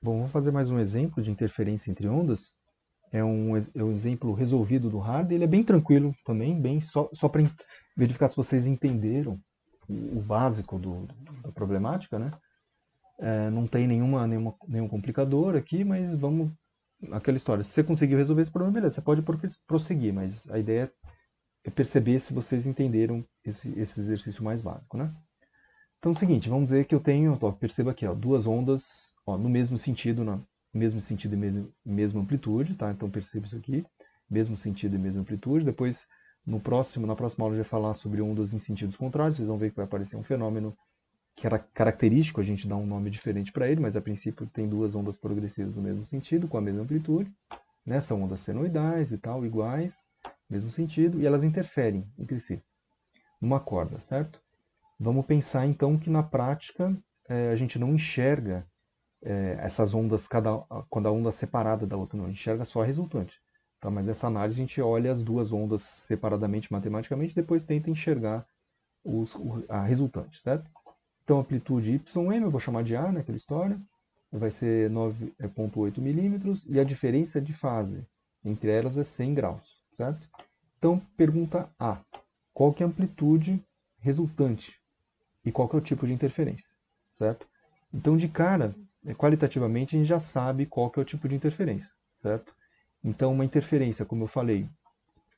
Bom, vamos fazer mais um exemplo de interferência entre ondas. É um exemplo resolvido do Hardy. Ele é bem tranquilo também, bem só para verificar se vocês entenderam o básico da problemática, né? Não tem nenhum complicador aqui, mas vamos. Aquela história. Se você conseguiu resolver esse problema, beleza, você pode prosseguir, mas a ideia é perceber se vocês entenderam esse exercício mais básico, né? Então é o seguinte, vamos dizer que eu tenho, ó, perceba aqui, ó, duas ondas ó, no mesmo sentido, mesmo sentido e mesma amplitude, tá? Então perceba isso aqui, mesmo sentido e mesma amplitude. Depois, na próxima aula, eu vou falar sobre ondas em sentidos contrários. Vocês vão ver que vai aparecer um fenômeno que era característico, a gente dá um nome diferente para ele, mas a princípio tem duas ondas progressivas no mesmo sentido, com a mesma amplitude, né? São ondas senoidais e tal, iguais, mesmo sentido, e elas interferem entre si, numa corda, certo? Vamos pensar então que na prática a gente não enxerga essas ondas, quando a onda é separada da outra, não, a gente enxerga só a resultante. Tá? Mas nessa análise a gente olha as duas ondas separadamente matematicamente e depois tenta enxergar a resultante, certo? Então, amplitude YM, eu vou chamar de A naquela história, vai ser 9,8 milímetros e a diferença de fase entre elas é 100 graus, certo? Então, pergunta A. Qual que é a amplitude resultante e qual que é o tipo de interferência, certo? Então, de cara, qualitativamente, a gente já sabe qual que é o tipo de interferência, certo? Então, uma interferência, como eu falei,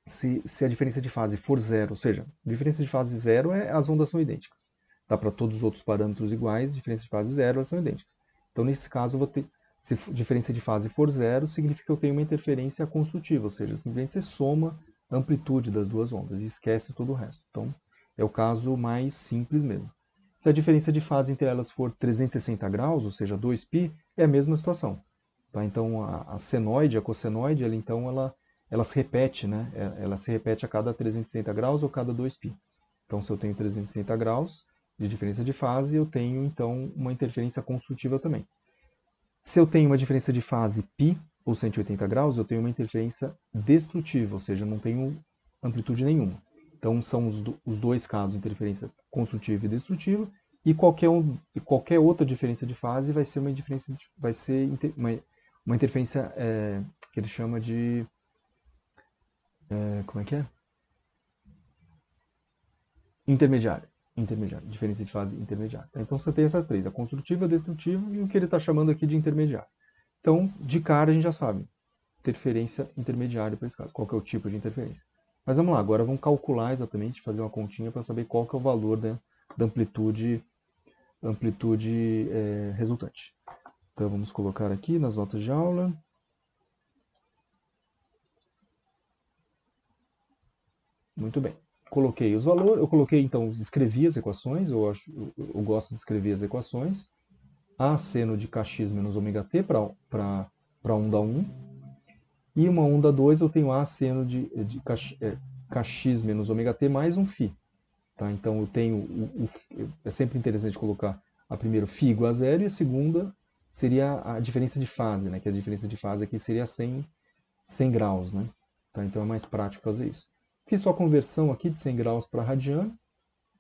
se a diferença de fase for zero, ou seja, a diferença de fase zero é as ondas são idênticas. Tá? Para todos os outros parâmetros iguais, diferença de fase zero, elas são idênticas. Então, nesse caso, eu vou ter, se a diferença de fase for zero, significa que eu tenho uma interferência construtiva, ou seja, simplesmente você soma a amplitude das duas ondas e esquece todo o resto. Então, é o caso mais simples mesmo. Se a diferença de fase entre elas for 360 graus, ou seja, 2π, é a mesma situação. Tá? Então, a senoide, a cossenoide, ela se repete, né? Ela se repete a cada 360 graus ou cada 2π. Então, se eu tenho 360 graus de diferença de fase, eu tenho, então, uma interferência construtiva também. Se eu tenho uma diferença de fase π, ou 180 graus, eu tenho uma interferência destrutiva, ou seja, eu não tenho amplitude nenhuma. Então, são os dois casos, interferência construtiva e destrutiva, e qualquer outra diferença de fase vai ser uma interferência que ele chama de como é que é? Intermediária. Intermediária. Diferença de fase intermediária. Então você tem essas três: a construtiva, a destrutiva e o que ele está chamando aqui de intermediária. Então, de cara, a gente já sabe. Interferência intermediária para esse caso. Qual que é o tipo de interferência? Mas vamos lá, agora vamos calcular exatamente, fazer uma continha para saber qual que é o valor da amplitude resultante. Então vamos colocar aqui nas notas de aula. Muito bem. Coloquei os valores, eu coloquei então, escrevi as equações, eu gosto de escrever as equações. A seno de kx menos ômega t para onda 1. E uma onda 2 eu tenho A seno de kx menos ômega t mais um φ. Tá? Então eu tenho, é sempre interessante colocar a primeira φ igual a zero e a segunda seria a diferença de fase, né? Que a diferença de fase aqui seria 100 graus. Né? Tá? Então é mais prático fazer isso. Fiz só a conversão aqui de 100 graus para radiano.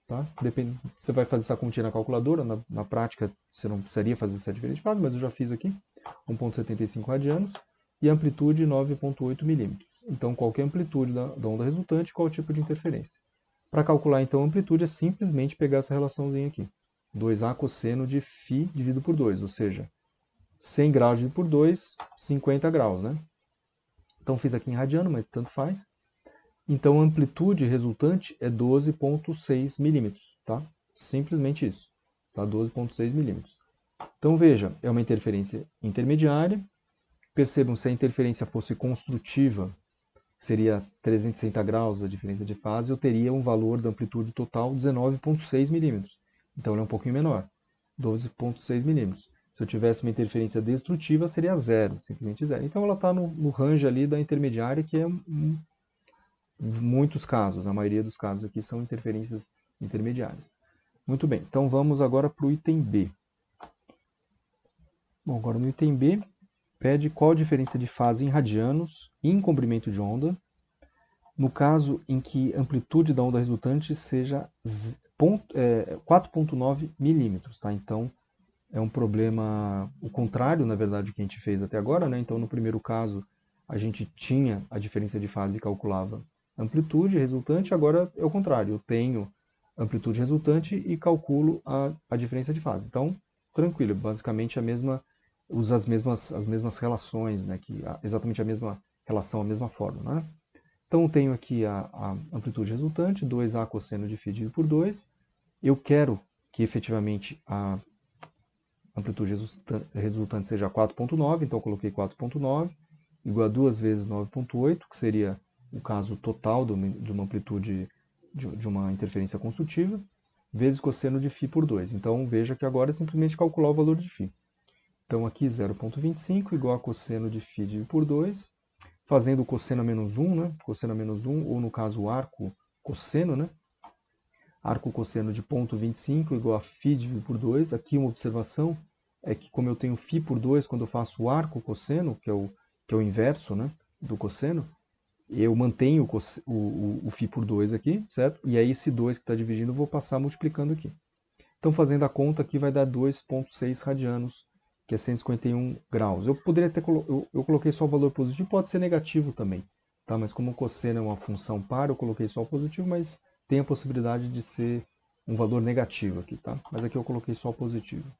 Tá? Você vai fazer essa continha na calculadora, na prática você não precisaria fazer essa diferença de fase, mas eu já fiz aqui, 1,75 radianos, e amplitude 9,8 milímetros. Então, qualquer amplitude da onda resultante, qual o tipo de interferência? Para calcular, então, a amplitude é simplesmente pegar essa relaçãozinha aqui. 2A cosseno de φ dividido por 2, ou seja, 100 graus dividido por 2, 50 graus, né? Então, fiz aqui em radiano, mas tanto faz. Então a amplitude resultante é 12,6 milímetros, tá? Simplesmente isso, tá? 12,6 milímetros. Então veja, é uma interferência intermediária. Percebam, se a interferência fosse construtiva, seria 360 graus a diferença de fase, eu teria um valor da amplitude total 19,6 milímetros. Então ele é um pouquinho menor, 12,6 milímetros. Se eu tivesse uma interferência destrutiva, seria zero, simplesmente zero. Então ela está no range ali da intermediária, que é muitos casos, a maioria dos casos aqui são interferências intermediárias. Muito bem, então vamos agora para o item B. Bom, agora no item B, pede qual a diferença de fase em radianos e em comprimento de onda, no caso em que a amplitude da onda resultante seja 4,9 milímetros. Tá? Então, é um problema, o contrário, na verdade, que a gente fez até agora, né? Então, no primeiro caso, a gente tinha a diferença de fase e calculava amplitude resultante, agora é o contrário, eu tenho amplitude resultante e calculo a diferença de fase. Então, tranquilo, basicamente usa as mesmas relações, né? Exatamente a mesma relação, a mesma forma, né? Então, eu tenho aqui a amplitude resultante, 2A cosseno de φ dividido por 2. Eu quero que efetivamente a amplitude resultante seja 4,9, então eu coloquei 4,9, igual a 2 vezes 9,8, que seria o caso total de uma amplitude de uma interferência consultiva, vezes cosseno de φ por 2. Então veja que agora é simplesmente calcular o valor de φ. Então aqui 0,25 igual a cosseno de φ dividido por 2, fazendo o cosseno a menos 1, né? Cosseno a menos 1, ou no caso o arco cosseno, né? Arco cosseno de 0,25 igual a φ dividido por 2. Aqui uma observação é que como eu tenho φ por 2, quando eu faço o arco cosseno, que é o inverso, né, do cosseno, eu mantenho o φ por 2 aqui, certo? E aí esse 2 que está dividindo eu vou passar multiplicando aqui. Então fazendo a conta aqui vai dar 2,6 radianos, que é 151 graus. Eu poderia ter eu coloquei só o valor positivo, pode ser negativo também, tá? Mas como o cosseno é uma função par, eu coloquei só o positivo, mas tem a possibilidade de ser um valor negativo aqui, tá? Mas aqui eu coloquei só o positivo.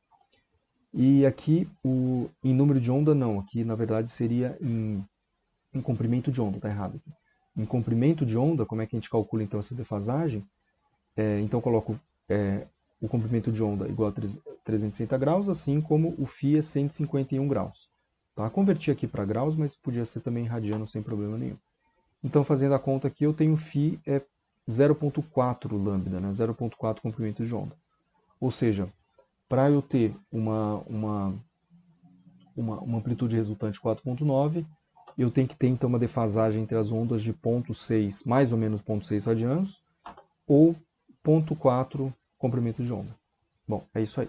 E aqui em número de onda não, aqui na verdade seria em comprimento de onda, tá errado aqui. Em comprimento de onda, como é que a gente calcula então essa defasagem? Então eu coloco o comprimento de onda igual a 360 graus, assim como o φ é 151 graus. Tá? Converti aqui para graus, mas podia ser também radiano sem problema nenhum. Então, fazendo a conta aqui, eu tenho φ é 0,4 lambda, né? 0,4 comprimento de onda. Ou seja, para eu ter uma amplitude resultante 4,9, eu tenho que ter então uma defasagem entre as ondas de 0,6, mais ou menos 0,6 radianos, ou 0,4 comprimento de onda. Bom, é isso aí.